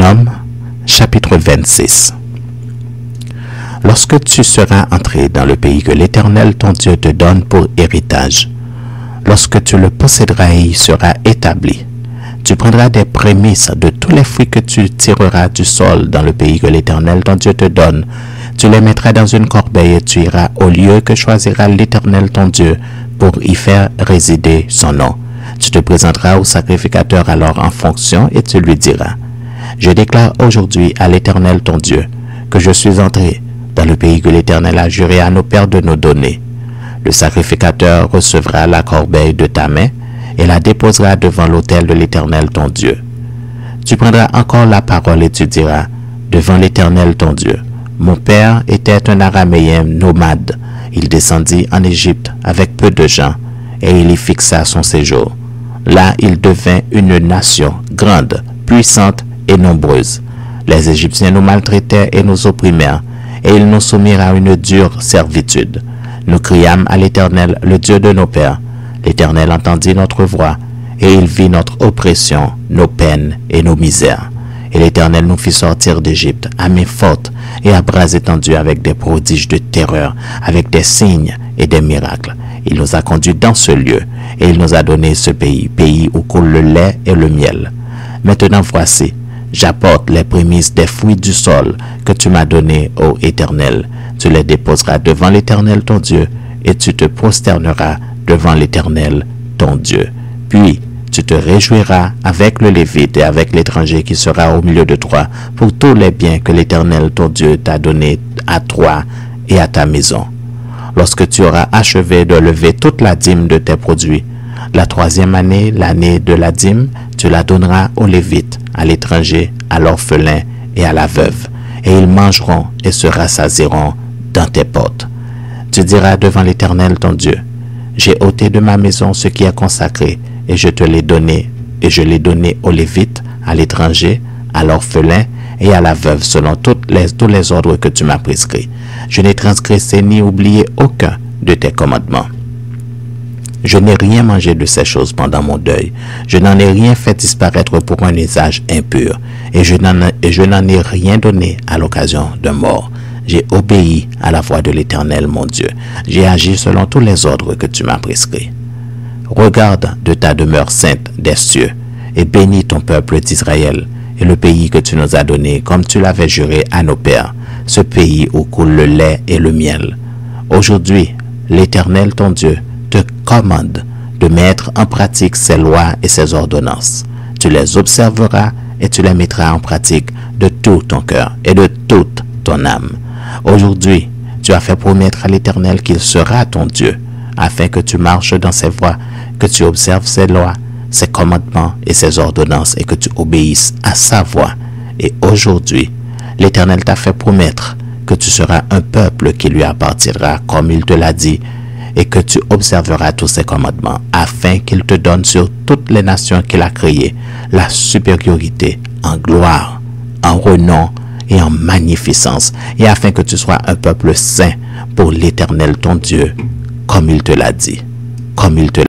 Deutéronome, chapitre 26. Lorsque tu seras entré dans le pays que l'Éternel ton Dieu te donne pour héritage, lorsque tu le posséderas et y seras établi, tu prendras des prémices de tous les fruits que tu tireras du sol dans le pays que l'Éternel ton Dieu te donne. Tu les mettras dans une corbeille et tu iras au lieu que choisira l'Éternel ton Dieu pour y faire résider son nom. Tu te présenteras au sacrificateur alors en fonction et tu lui diras: je déclare aujourd'hui à l'Éternel ton Dieu que je suis entré dans le pays que l'Éternel a juré à nos pères de nous donner. Le sacrificateur recevra la corbeille de ta main et la déposera devant l'autel de l'Éternel ton Dieu. Tu prendras encore la parole et tu diras devant l'Éternel ton Dieu: mon père était un Araméen nomade. Il descendit en Égypte avec peu de gens et il y fixa son séjour. Là, il devint une nation grande, puissante et nombreuse. Les Égyptiens nous maltraitaient et nous opprimèrent, et ils nous soumirent à une dure servitude. Nous criâmes à l'Éternel, le Dieu de nos pères. L'Éternel entendit notre voix, et il vit notre oppression, nos peines et nos misères. Et l'Éternel nous fit sortir d'Égypte à main forte et à bras étendus avec des prodiges de terreur, avec des signes et des miracles. Il nous a conduits dans ce lieu, et il nous a donné ce pays, pays où coule le lait et le miel. Maintenant voici, j'apporte les prémices des fruits du sol que tu m'as donnés, ô Éternel. Tu les déposeras devant l'Éternel ton Dieu, et tu te prosterneras devant l'Éternel ton Dieu. Puis tu te réjouiras avec le Lévite et avec l'étranger qui sera au milieu de toi pour tous les biens que l'Éternel ton Dieu t'a donnés à toi et à ta maison. Lorsque tu auras achevé de lever toute la dîme de tes produits, la 3e année, l'année de la dîme, tu la donneras aux Lévites, à l'étranger, à l'orphelin et à la veuve, et ils mangeront et se rassasieront dans tes portes. Tu diras devant l'Éternel ton Dieu: j'ai ôté de ma maison ce qui est consacré, et je te l'ai donné, et je l'ai donné aux Lévites, à l'étranger, à l'orphelin et à la veuve, selon tous les ordres que tu m'as prescrits. Je n'ai transgressé ni oublié aucun de tes commandements. Je n'ai rien mangé de ces choses pendant mon deuil. Je n'en ai rien fait disparaître pour un usage impur, et je n'en ai rien donné à l'occasion d'un mort. J'ai obéi à la voix de l'Éternel mon Dieu. J'ai agi selon tous les ordres que tu m'as prescrits. Regarde de ta demeure sainte des cieux, et bénis ton peuple d'Israël, et le pays que tu nous as donné, comme tu l'avais juré à nos pères, ce pays où coule le lait et le miel. Aujourd'hui, l'Éternel ton Dieu te commande de mettre en pratique ses lois et ses ordonnances. Tu les observeras et tu les mettras en pratique de tout ton cœur et de toute ton âme. Aujourd'hui, tu as fait promettre à l'Éternel qu'il sera ton Dieu, afin que tu marches dans ses voies, que tu observes ses lois, ses commandements et ses ordonnances, et que tu obéisses à sa voix. Et aujourd'hui, l'Éternel t'a fait promettre que tu seras un peuple qui lui appartiendra comme il te l'a dit, et que tu observeras tous ses commandements, afin qu'il te donne sur toutes les nations qu'il a créées la supériorité en gloire, en renom et en magnificence, et afin que tu sois un peuple saint pour l'Éternel ton Dieu, comme il te l'a dit, comme il te l'a dit.